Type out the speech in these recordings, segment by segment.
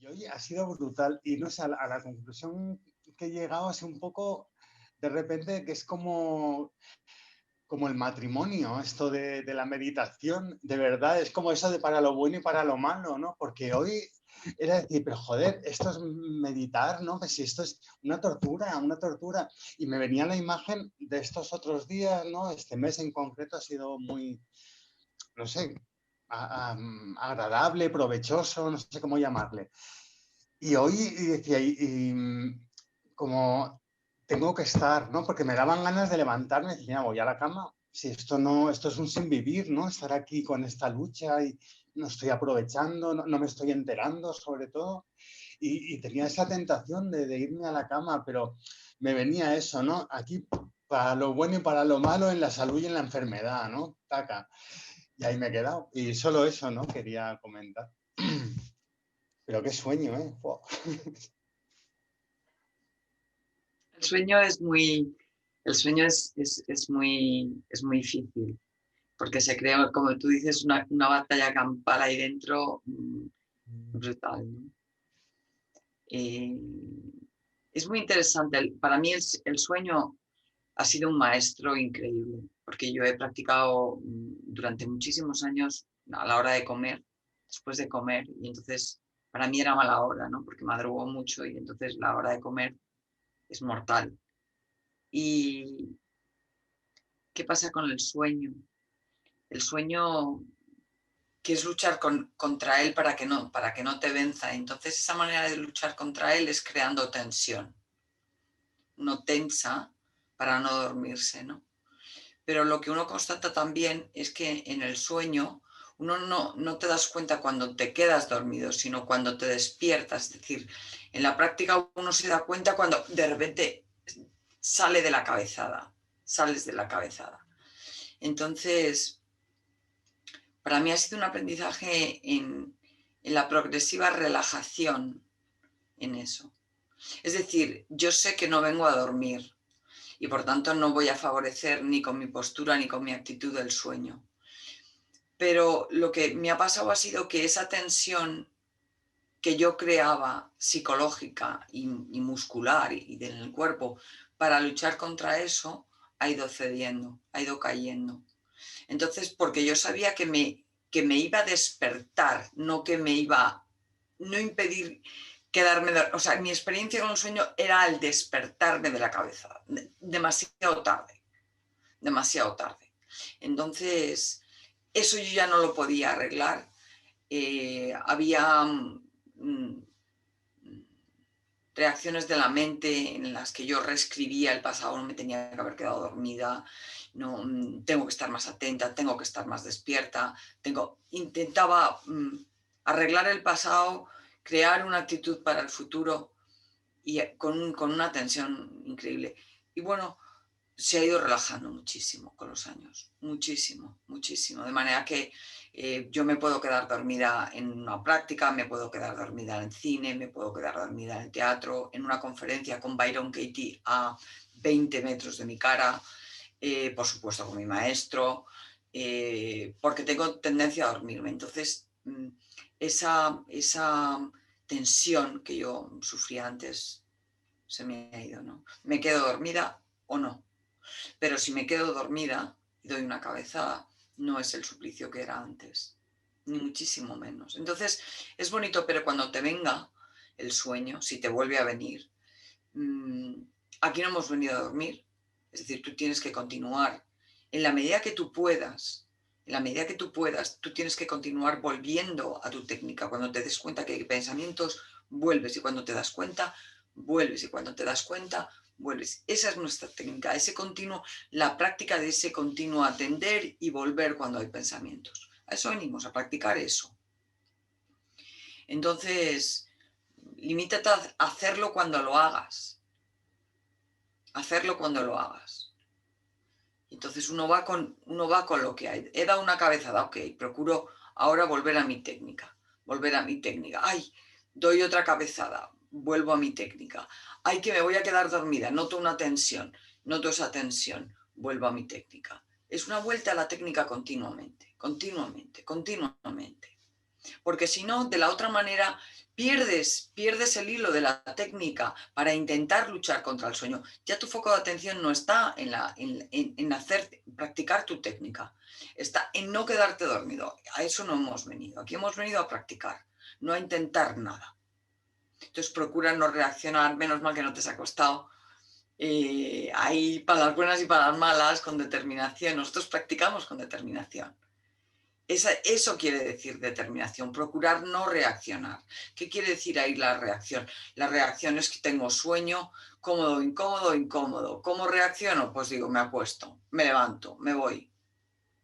Y hoy ha sido brutal. Y no sé, a la conclusión que he llegado es un poco, de repente, que es como el matrimonio, esto de la meditación, de verdad, es como eso de para lo bueno y para lo malo, ¿no? Porque hoy era decir, pero joder, esto es meditar, ¿no? Pues si esto es una tortura, una tortura. Y me venía la imagen de estos otros días, ¿no? Este mes en concreto ha sido muy, no sé, agradable, provechoso, no sé cómo llamarle. Y hoy y decía, como tengo que estar, ¿no? Porque me daban ganas de levantarme y decía, voy a la cama. Si esto no, esto es un sin vivir, ¿no? Estar aquí con esta lucha y no estoy aprovechando, no me estoy enterando, sobre todo. Y tenía esa tentación de irme a la cama, pero me venía eso, ¿no? Aquí para lo bueno y para lo malo, en la salud y en la enfermedad, ¿no? Taca. Y ahí me he quedado. Y solo eso, ¿no? Quería comentar. Pero qué sueño, ¿eh? Wow. El sueño es muy, el sueño es muy difícil, porque se crea, como tú dices, una batalla campal ahí dentro brutal, ¿no? Eh, es muy interesante. Para mí el sueño ha sido un maestro increíble, porque yo he practicado durante muchísimos años a la hora de comer, después de comer, y entonces para mí era mala hora, ¿no? Porque madrugo mucho y entonces la hora de comer es mortal. ¿Y qué pasa con el sueño? El sueño, que es luchar contra él para que no te venza. Entonces esa manera de luchar contra él es creando tensión. Uno tensa para no dormirse, ¿no? Pero lo que uno constata también es que en el sueño uno no te das cuenta cuando te quedas dormido, sino cuando te despiertas. Es decir, en la práctica uno se da cuenta cuando de repente sale de la cabezada, sales de la cabezada. Entonces, para mí ha sido un aprendizaje en la progresiva relajación en eso. Es decir, yo sé que no vengo a dormir y por tanto no voy a favorecer ni con mi postura ni con mi actitud el sueño. Pero lo que me ha pasado ha sido que esa tensión que yo creaba psicológica y muscular y en el cuerpo para luchar contra eso ha ido cediendo, ha ido cayendo. Entonces, porque yo sabía que me iba a despertar, no que me iba, no impedir quedarme, o sea, mi experiencia con el sueño era al despertarme de la cabeza, demasiado tarde, demasiado tarde. Entonces, eso yo ya no lo podía arreglar. Había reacciones de la mente en las que yo reescribía el pasado, no me tenía que haber quedado dormida, no, tengo que estar más atenta, tengo que estar más despierta, intentaba arreglar el pasado, crear una actitud para el futuro y con una tensión increíble. Y bueno, se ha ido relajando muchísimo con los años, muchísimo, muchísimo, de manera que yo me puedo quedar dormida en una práctica, me puedo quedar dormida en el cine, me puedo quedar dormida en el teatro, en una conferencia con Byron Katie a 20 metros de mi cara, por supuesto con mi maestro, porque tengo tendencia a dormirme. Entonces, esa tensión que yo sufría antes se me ha ido, ¿no? Me quedo dormida o no. Pero si me quedo dormida y doy una cabezada, no es el suplicio que era antes, ni muchísimo menos. Entonces, es bonito, pero cuando te venga el sueño, si te vuelve a venir, aquí no hemos venido a dormir. Es decir, tú tienes que continuar. En la medida que tú puedas, en la medida que tú puedas, tú tienes que continuar volviendo a tu técnica. Cuando te des cuenta que hay pensamientos, vuelves. Y cuando te das cuenta, vuelves. Y cuando te das cuenta, vuelves. Esa es nuestra técnica, ese continuo, la práctica de ese continuo atender y volver cuando hay pensamientos. A eso venimos, a practicar eso. Entonces, limítate a hacerlo cuando lo hagas. Hacerlo cuando lo hagas. Entonces uno va con lo que hay. He dado una cabezada, ok, procuro ahora volver a mi técnica. Volver a mi técnica. Ay, doy otra cabezada, vuelvo a mi técnica. Ay, que me voy a quedar dormida, noto una tensión, noto esa tensión, vuelvo a mi técnica. Es una vuelta a la técnica continuamente, continuamente, continuamente. Porque si no, de la otra manera, pierdes el hilo de la técnica para intentar luchar contra el sueño. Ya tu foco de atención no está en practicar tu técnica, está en no quedarte dormido. A eso no hemos venido. Aquí hemos venido a practicar, no a intentar nada. Entonces procura no reaccionar, menos mal que no te has acostado. Ahí para las buenas y para las malas, con determinación. Nosotros practicamos con determinación. Eso quiere decir determinación, procurar no reaccionar. ¿Qué quiere decir ahí la reacción? La reacción es que tengo sueño, cómodo, incómodo, incómodo. ¿Cómo reacciono? Pues digo, me acuesto, me levanto, me voy.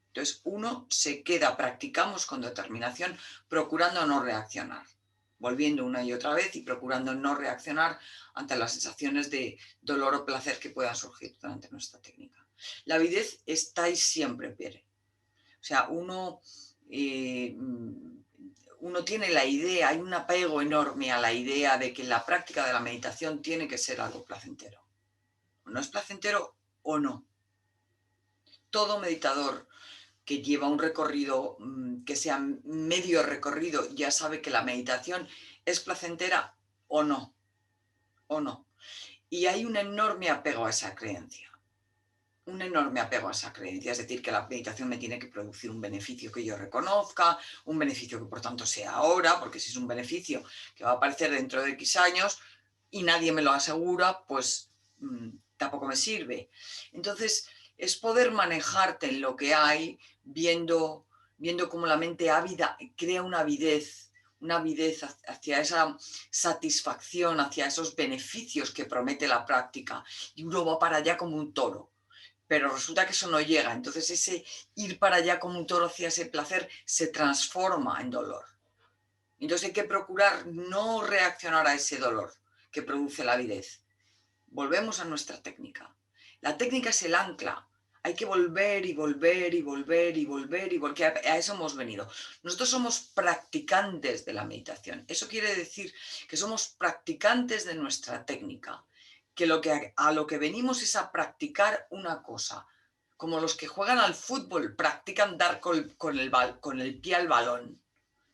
Entonces uno se queda, practicamos con determinación, procurando no reaccionar, volviendo una y otra vez y procurando no reaccionar ante las sensaciones de dolor o placer que puedan surgir durante nuestra técnica. La avidez está ahí siempre, Pere. O sea, uno tiene la idea, hay un apego enorme a la idea de que la práctica de la meditación tiene que ser algo placentero. ¿No es placentero o no? Todo meditador que lleva un recorrido que sea medio recorrido ya sabe que la meditación es placentera o no. Y hay un enorme apego a esa creencia. Un enorme apego a esa creencia, es decir, que la meditación me tiene que producir un beneficio que yo reconozca, un beneficio que por tanto sea ahora, porque si es un beneficio que va a aparecer dentro de X años y nadie me lo asegura, pues tampoco me sirve. Entonces, es poder manejarte en lo que hay, viendo cómo la mente ávida crea una avidez hacia esa satisfacción, hacia esos beneficios que promete la práctica, y uno va para allá como un toro. Pero resulta que eso no llega. Entonces ese ir para allá como un toro hacia ese placer se transforma en dolor. Entonces hay que procurar no reaccionar a ese dolor que produce la avidez. Volvemos a nuestra técnica. La técnica es el ancla. Hay que volver y volver y volver y volver y volver. A eso hemos venido. Nosotros somos practicantes de la meditación. Eso quiere decir que somos practicantes de nuestra técnica. Que a lo que venimos es a practicar una cosa. Como los que juegan al fútbol practican dar con el pie al balón.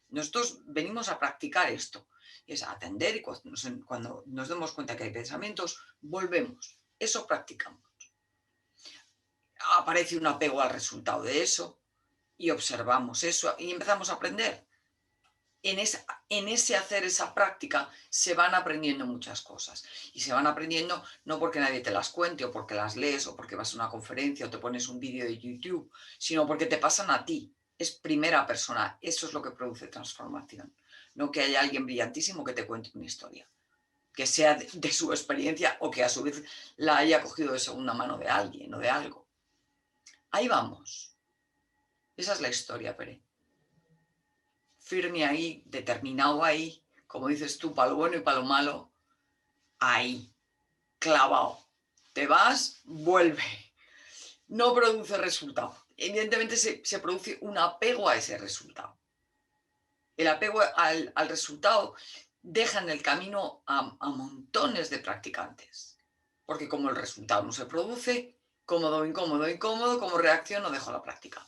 Nosotros venimos a practicar esto. Es a atender y cuando nos demos cuenta que hay pensamientos, volvemos. Eso practicamos. Aparece un apego al resultado de eso y observamos eso y empezamos a aprender. En ese hacer esa práctica se van aprendiendo muchas cosas y se van aprendiendo no porque nadie te las cuente o porque las lees o porque vas a una conferencia o te pones un vídeo de YouTube, sino porque te pasan a ti. Es primera persona, eso es lo que produce transformación, no que haya alguien brillantísimo que te cuente una historia, que sea de su experiencia o que a su vez la haya cogido de segunda mano de alguien o de algo. Ahí vamos. Esa es la historia, Pere. Firme ahí, determinado ahí, como dices tú, para lo bueno y para lo malo, ahí, clavado. Te vas, vuelve. No produce resultado. Evidentemente se produce un apego a ese resultado. El apego al resultado deja en el camino a montones de practicantes. Porque como el resultado no se produce, cómodo, incómodo, incómodo, como reacciono, dejo la práctica.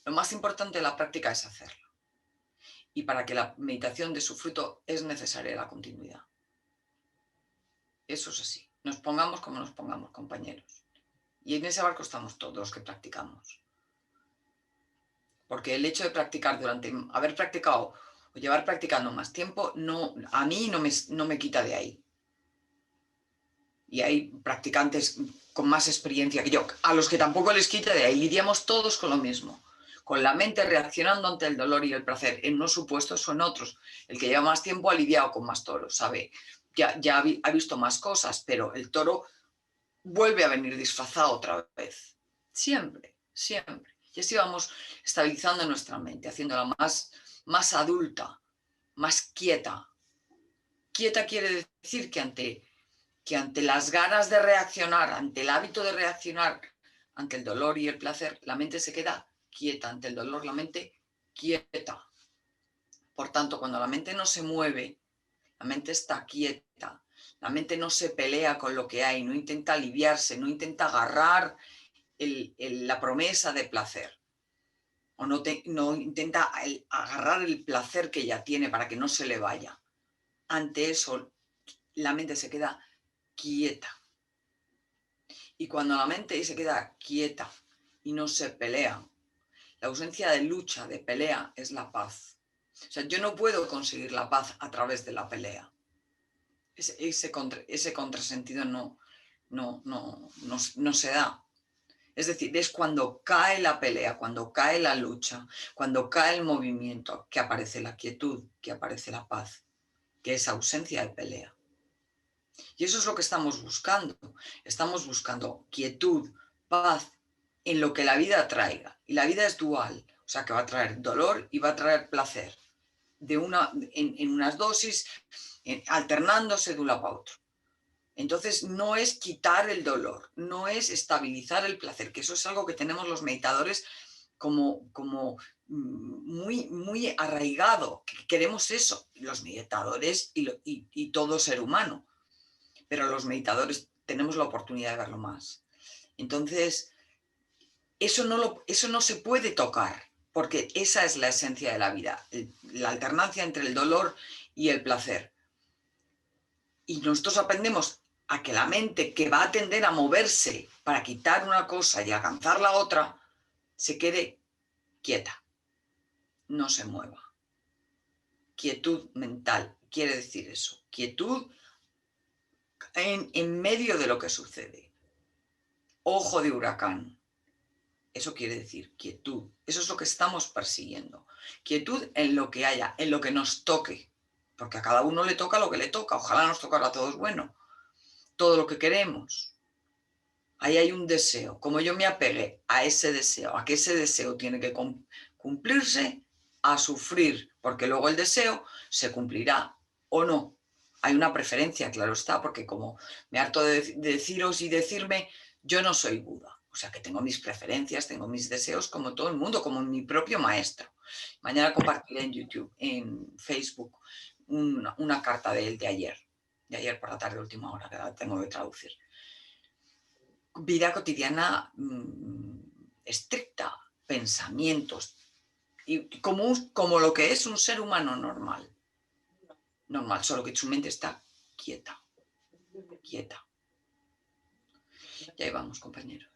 Lo más importante de la práctica es hacerlo. Y para que la meditación dé su fruto es necesaria la continuidad. Eso es así. Nos pongamos como nos pongamos, compañeros. Y en ese barco estamos todos los que practicamos. Porque el hecho de haber practicado o llevar practicando más tiempo, a mí no me quita de ahí. Y hay practicantes con más experiencia que yo, a los que tampoco les quita de ahí. Lidiamos todos con lo mismo. Con la mente reaccionando ante el dolor y el placer, en unos supuestos o en otros. El que lleva más tiempo ha lidiado con más toros, sabe, ya ha visto más cosas, pero el toro vuelve a venir disfrazado otra vez. Siempre, siempre. Y así vamos estabilizando nuestra mente, haciéndola más adulta, más quieta. Quieta quiere decir que ante las ganas de reaccionar, ante el hábito de reaccionar, ante el dolor y el placer, la mente se queda quieta. Ante el dolor, la mente quieta. Por tanto, cuando la mente no se mueve, la mente está quieta, la mente no se pelea con lo que hay, no intenta aliviarse, no intenta agarrar la promesa de placer. o no intenta agarrar el placer que ya tiene para que no se le vaya. Ante eso, la mente se queda quieta. Y cuando la mente se queda quieta y no se pelea, la ausencia de lucha, de pelea, es la paz. O sea, yo no puedo conseguir la paz a través de la pelea. Ese contrasentido no se da. Es decir, es cuando cae la pelea, cuando cae la lucha, cuando cae el movimiento, que aparece la quietud, que aparece la paz, que es ausencia de pelea. Y eso es lo que estamos buscando. Estamos buscando quietud, paz, en lo que la vida traiga. Y la vida es dual, o sea que va a traer dolor y va a traer placer, en unas dosis, alternándose de un lado para otro. Entonces no es quitar el dolor, no es estabilizar el placer, que eso es algo que tenemos los meditadores como muy arraigado, que queremos eso, los meditadores y todo ser humano, pero los meditadores tenemos la oportunidad de verlo más. Entonces, eso no se puede tocar, porque esa es la esencia de la vida, la alternancia entre el dolor y el placer. Y nosotros aprendemos a que la mente, que va a tender a moverse para quitar una cosa y alcanzar la otra, se quede quieta, no se mueva. Quietud mental quiere decir eso, quietud en medio de lo que sucede. Ojo de huracán, eso quiere decir quietud, eso es lo que estamos persiguiendo. Quietud en lo que haya, en lo que nos toque, porque a cada uno le toca lo que le toca, ojalá nos tocara a todos bueno. Todo lo que queremos. Ahí hay un deseo. Como yo me apegué a ese deseo, a que ese deseo tiene que cumplirse, a sufrir, porque luego el deseo se cumplirá o no. Hay una preferencia, claro está, porque como me harto de deciros y decirme, yo no soy Buda. O sea que tengo mis preferencias, tengo mis deseos como todo el mundo, como mi propio maestro. Mañana compartiré en YouTube, en Facebook, una carta de él de ayer por la tarde, última hora, que la tengo que traducir. Vida cotidiana estricta, pensamientos, y como lo que es un ser humano normal, solo que su mente está quieta. Y ahí vamos, compañeros.